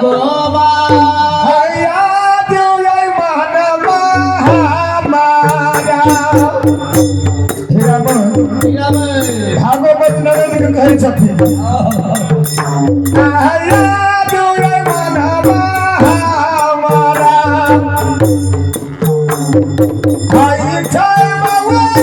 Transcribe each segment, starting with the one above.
भागोबा हैया देवै महनमा हमारा भागवत नरेंद्र के कहै छथिन हैया देवै महनमा हमारा भाई छै मवै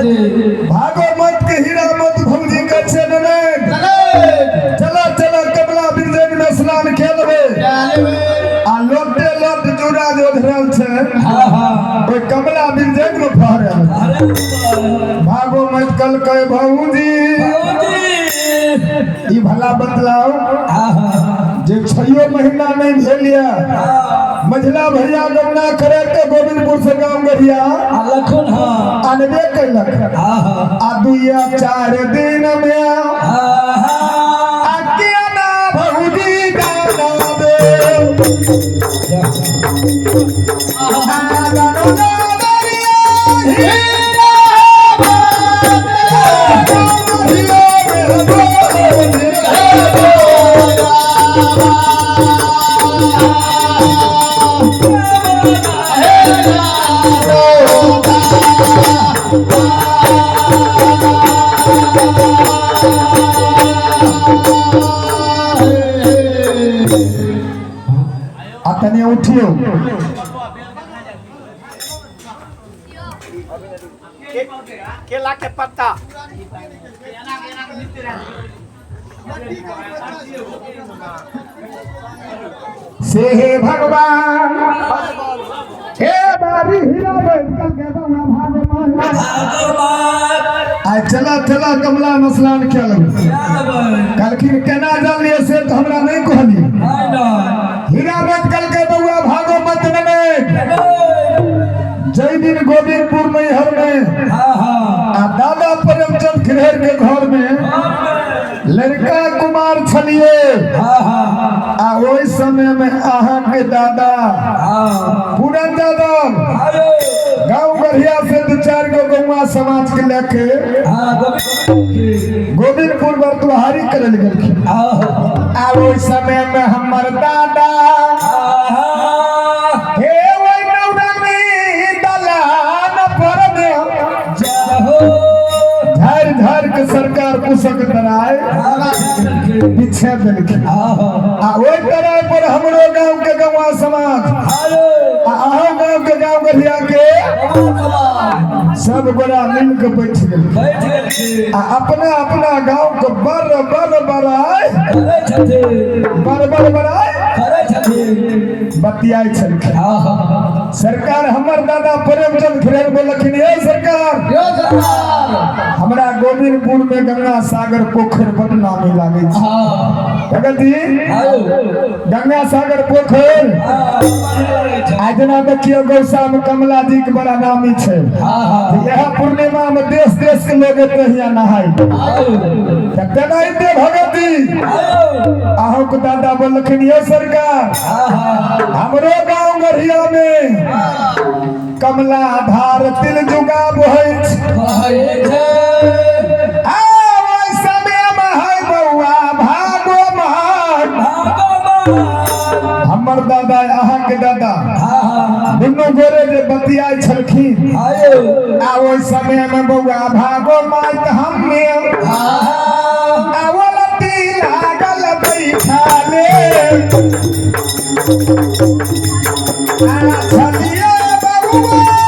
भागवत के हीरा मत भौजी के चले चला चला कमला बिरजन में स्नान खेलबे आ लोटे लोट जुड़ा जो धरल छे ओय कमला बिरजन में फहरे भागवत कल के भौजी ई भला बतलाओ जे 6 महीना नहीं भेलिया मझला भैया गमना करे के गोविंदपुर से गांव गरिया लखन हां अनबे कैलक आ 2-4 दिन में आकिया ना भौजी गाना दे गाना दरिया तने उठियो केला के पत्ता से हे भगवान हे बारी हीरा कल के भगवान आज चला चला कमला मसलान क्या लगे कलखिन केना जानिए से तो हमरा नहीं कहली हीरा कल के बउआ भागो मत नने जय दिन गोविंदपुर में हर में आ दादा प्रेमचंद खिरहर के घर में लड़का कुमार छलिए आ ओइ समय में अहाँ के दादा पूरन दादा गांव गरिया से 2-4 गो गौवा समाज के लेके गोविंदपुर बरतुहारी करे गेलखिन आ ओइ समय में हमर दादा हे ओइ नौरंगी दलान पर में धर धर के सरकार पुसक दराय पीछे देलखिन आ ओइ तरह पर हमरो गांव के गौवा समाज आ गांव के गांव गरिया के सब गोरा मिल के बैठ गए आ अपना अपना गांव को बर बर बराय बर बर बराय बतियाई छलखिन सरकार हमर दादा प्रेमचंद खिरहर बोलखिन हे सरकार हमरा गोविंदपुर में गंगा सागर पोखर बड़ नामी लागे जी गंगा सागर पोखर आज ना देखियो गौसा में कमला जी के बड़ा नामी है यह पूर्णिमा में देश देश के लोग यहाँ नहाय भगती आहू को दादा बोलखिन ये सरकार हमरो गाँव गढ़िया में कमला धार तिल जुगा बहै हमर दादा अहाँ के दादा दुनू गोरे जे बतिया छलखिन आ ओइ समय में बउआ भागो मात हम्मे आवलती लागल बैठाले आ छलिए बउआ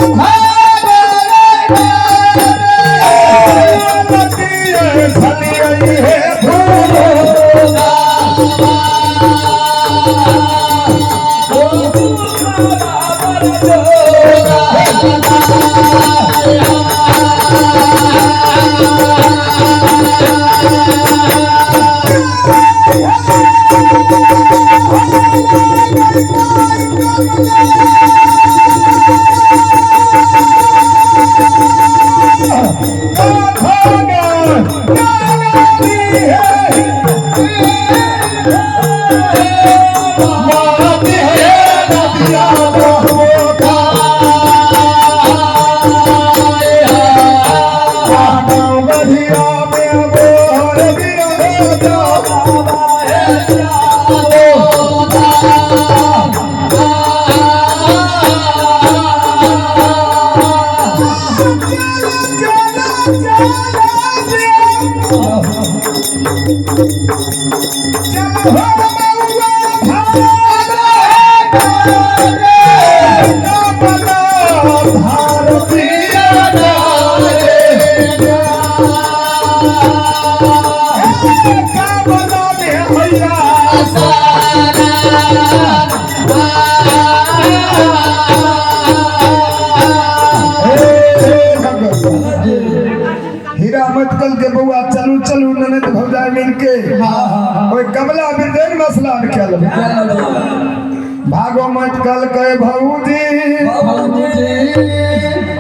कल के बउआ चलू चलू ननद भौजाई मिलके ओए कमला बिरदैन मसला खेल भागो मत कल के भौजी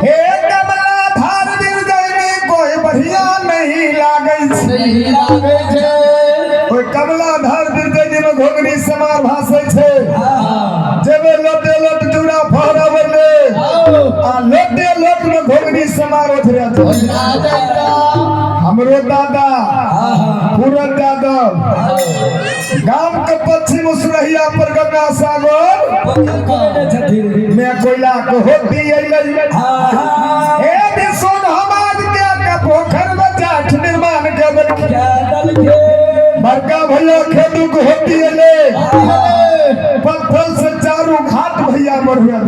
हे कमला धार बिरदैन कोई बढ़िया नहीं लागे छे ओए कमला धार बिरदैन में घोगनी समार भासे छे जेबे लोटे लोट जुड़ा फहरावले आ लोटे लोट में घोगनी समार उठरे छे हमरो दादा पूरन यादव गांव के पश्चिम उसरहिया पर गंगा सागर में कोयला को होती हे विशुद्ध समाज के पोखर में जाठ निर्माण के बड़का भैया खेतू को होती है पत्थर से चारों घाट भैया मरुआ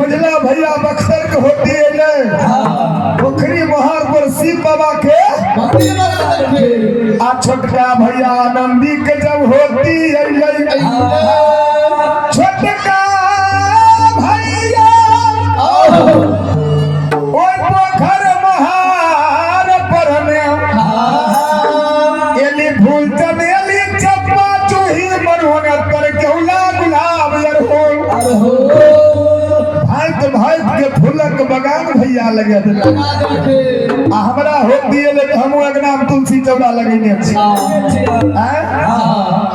मझला भैया बख्तर के होती है पोखरी महार पर शिव बाबा के आ छोटका भैया आनंदी के जब होती है छोटका भैया ओए पोखर महार पर में एली फूल चमेली चंपा चूही मरहोन कर केहुला गुलाब अरहो भाई के फूलक बगान भैया लगे आ हमरा होती है लेकिन हम एक नाम तुलसी चौड़ा लगेने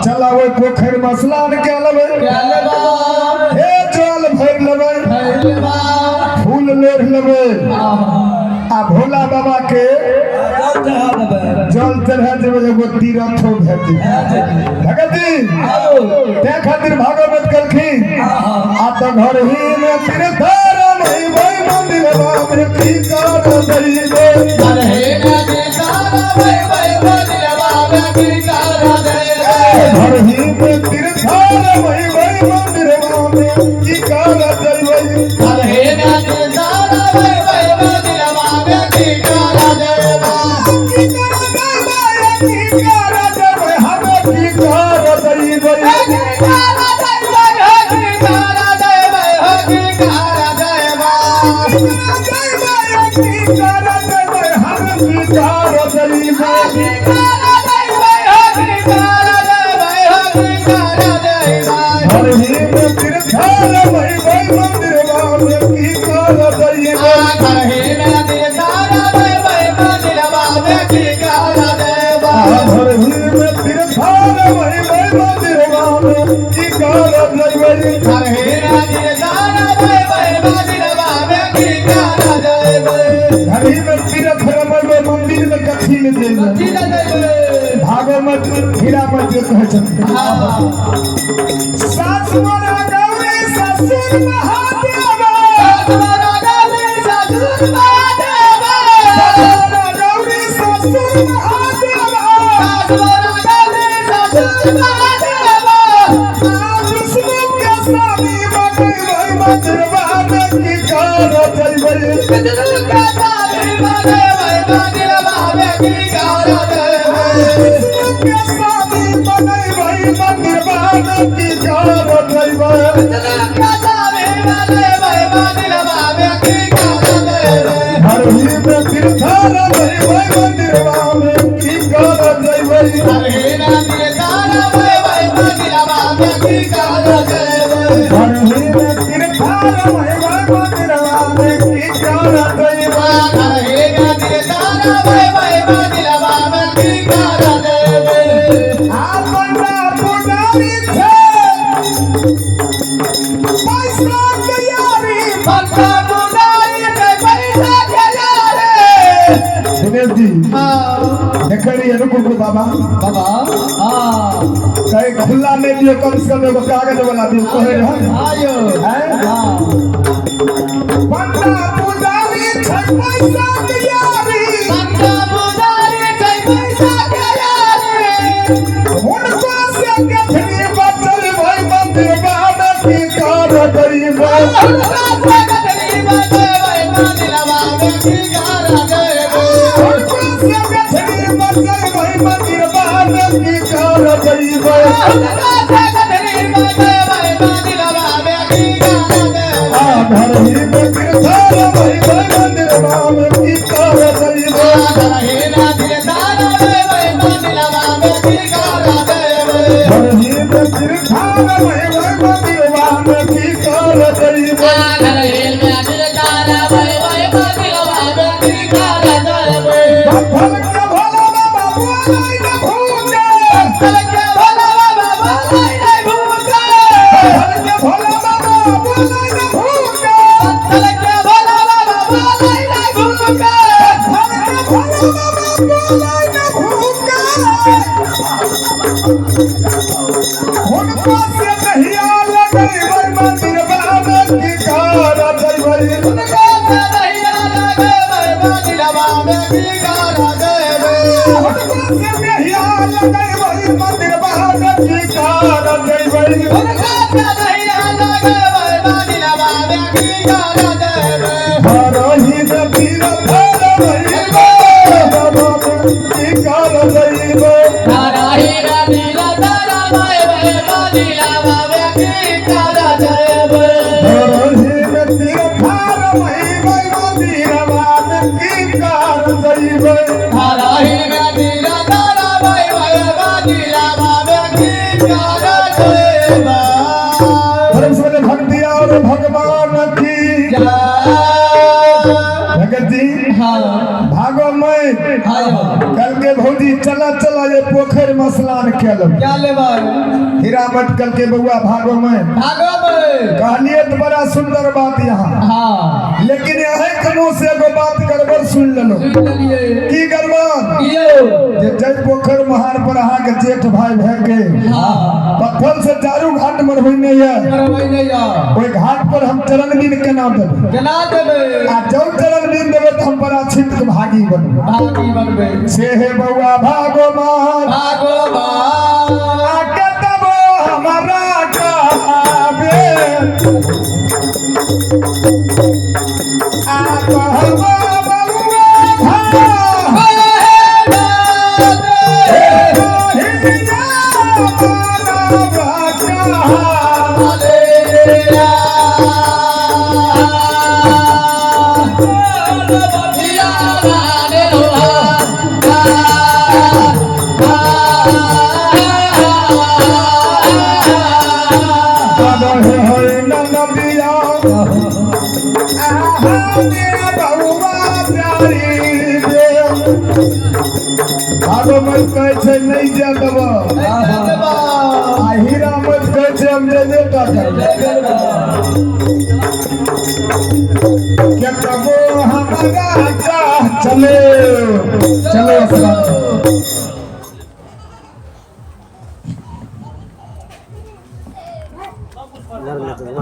चला वो पोखर मसला के लेबे हे जल भर लेबे फूल लोढ़ लेबे आ भोला बाबा के जल चढ़ा देबे एगो तीरथ भेटी भगती ते खातिर भागवत कलखी आ तो घर ही में तीर्थ मंदिर में की कर दई दे घर ही में तीर्थ तीर्थ मंदिर में की कर दई घर ही में तीर्थ कार जइबे हर ही में तीर्थार भाई भाई मंदिर में की कार जइबे हर ही में तीर्थार भाई भाई मंदिर में की कार जइबे घड़ी में तीर्थ रमन में मंदिर में कथी में देवे भागवत हीरा मत कहे छथिन सास मोरा गौरी ससुर महादेव सास मोरा गौरी ससुर महादेव सास मोरा गौरी ससुर महादेव सास मोरा गौरी ससुर महादेव आप विष्णु के स्वामी मंदिर में की कार जइबे विष्णु के स्वामी मंदिर में की कार जइबे विष्णु के स्वामी मंदिर में की कार जइबे विष्णु के स्वामी मंदिर में की कार जइबे हर ही में तीर्थार भाई भाई मंदिर में की कार जइबे हर ही में तीर्थार भाई भाई मंदिर में की कार जइबे हर ही में तीर्थार भाई भाई मंदिर में की कार जइबे हर ही में तीर्थार भाई भाई मंदिर में की कार जइबे आपना पुजारी छे पैसा के यारी बनता पुजारी छे पैसा के यारी दिनेश जी देखरी रुको बाबा बाबा हां कहे खुला में दियो कम से कम एगो कागज वाला दियो कहे रह आयो हैं हां बनता पुजारी छे पैसा के यारी बनता पुजारी छे पैसा के यारी उनको से कथनी बचल भाई मंदिर में की कार जइबे उनको से कथनी बचल भाई मंदिर में की कार जइबे उनको से कथनी बचल भाई मंदिर में की कार जइबे उनको से कथनी बचल भाई मंदिर में की कार जइबे घर ही में तीर्थार भाई भाई मंदिर में की कार जइबे घर ही में तीर्थार भाई भाई मंदिर में की कार जइबे घर ही में तीर्थार भाई भाई मंदिर में की कार जइबे घर ही में तीर्थार भाई भाई मंदिर में की कार जइबे भल के भोला बाबा बोलै न भूखे भल के भोला बाबा बोलै न भूखे भल के भोला बाबा बोलै न भूखे भल के भोला बाबा बोलै न भूखे भल के भोला बाबा बोलै न भूखे उनको से कहिया लगैबै मंदिर में की कार जइबै उनको से कहिया लगैबै मंदिर में की कार जइबै उनको से कहिया लगैबै मंदिर में की कार जइबै उनको से कहिया लगैबै मंदिर में की कार जइबै हर ही में तीर्थार जइबै बाबा की कार जइबै हर ही में तीर्थार भाई भाई मंदिर में की कार जइबै हर ही में तीर्थार भाई भाई मंदिर में की कार जइबै हर ही में तीर्थार भाई भाई मंदिर में की कार जइबै परम से भक्ति और भगवान की जय भगत जी हां भागो मैं कल के भौजी चला चला ये पोखर में स्नान केलम क्या लेबै हीरा मट कल के बउआ भागो मैं कहलिए तो बड़ा सुंदर बात यहाँ हां लेकिन यही के मुंह से एगो बात गड़बड़ सुन लेलो की गड़बड़ जे जय पोखर महार पर अहा के जेठ भाई भे के हां पत्थर से चारू घाट मरबै नहीं है ओई घाट पर हम चरण दिन केना देबै आ जो चरण दिन देबै तो हम बड़ा छिट के भागी बनबै से हे बउआ भागो मान आके तब हमारा कहबे आ कहबो बउआ भागो मेरा बहुआ प्यारी दे आगो मत कहे छे नहीं जा देबो आ हीरा मत कहे छे हम दे देता क्या कबो हमारा का चले चलो